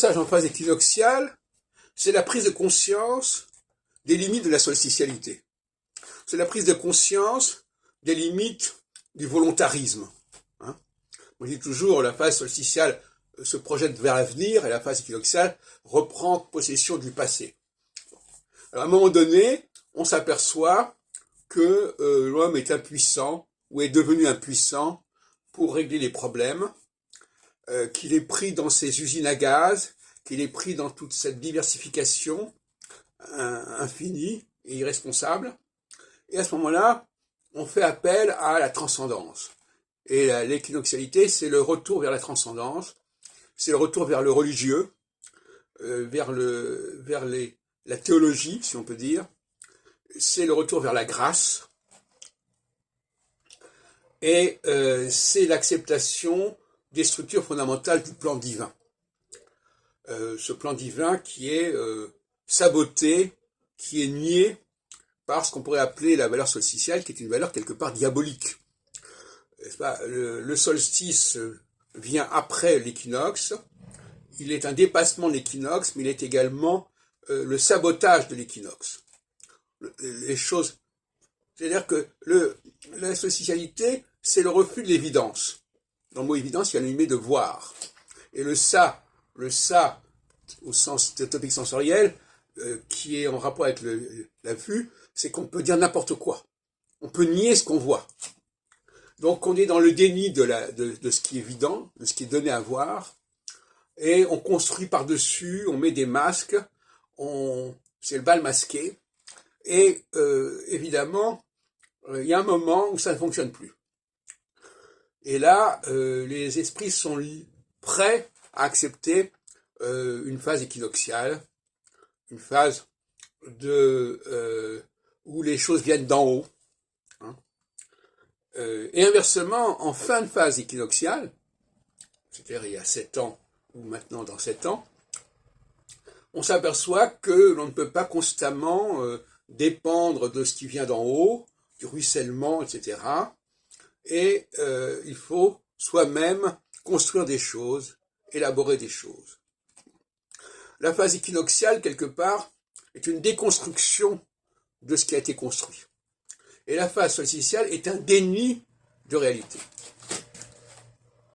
passage en phase équinoxiale, c'est la prise de conscience des limites de la solstitialité. C'est la prise de conscience des limites du volontarisme. Hein. On dit toujours la phase solstitiale se projette vers l'avenir et la phase équinoxiale reprend possession du passé. Alors, à un moment donné, on s'aperçoit que l'homme est impuissant ou est devenu impuissant pour régler les problèmes, qu'il est pris dans ses usines à gaz, qu'il est pris dans toute cette diversification infinie et irresponsable. Et à ce moment-là, on fait appel à la transcendance. Et l'équinoxialité, c'est le retour vers la transcendance, c'est le retour vers le religieux, vers la théologie, si on peut dire, c'est le retour vers la grâce, et c'est l'acceptation des structures fondamentales du plan divin. Ce plan divin qui est saboté, qui est nié par ce qu'on pourrait appeler la valeur solsticiale, qui est une valeur quelque part diabolique. Le solstice vient après l'équinoxe, il est un dépassement de l'équinoxe, mais il est également le sabotage de l'équinoxe. Les choses, c'est-à-dire que la solsticialité, c'est le refus de l'évidence. Dans le mot évidence, il y a l'idée de voir. Et le ça, au sens topique sensoriel, qui est en rapport avec la vue, c'est qu'on peut dire n'importe quoi. On peut nier ce qu'on voit. Donc on est dans le déni de ce qui est évident, de ce qui est donné à voir, et on construit par-dessus, on met des masques, c'est le bal masqué, et évidemment, il y a un moment où ça ne fonctionne plus. Et là, les esprits sont prêts à accepter une phase équinoxiale, une phase où les choses viennent d'en haut. Hein. Et inversement, en fin de phase équinoxiale, c'est-à-dire il y a 7 ans, ou maintenant dans 7 ans, on s'aperçoit que l'on ne peut pas constamment dépendre de ce qui vient d'en haut, du ruissellement, etc. Et il faut soi-même construire des choses, élaborer des choses. La phase équinoxiale, quelque part, est une déconstruction de ce qui a été construit. Et la phase solsticiale est un déni de réalité.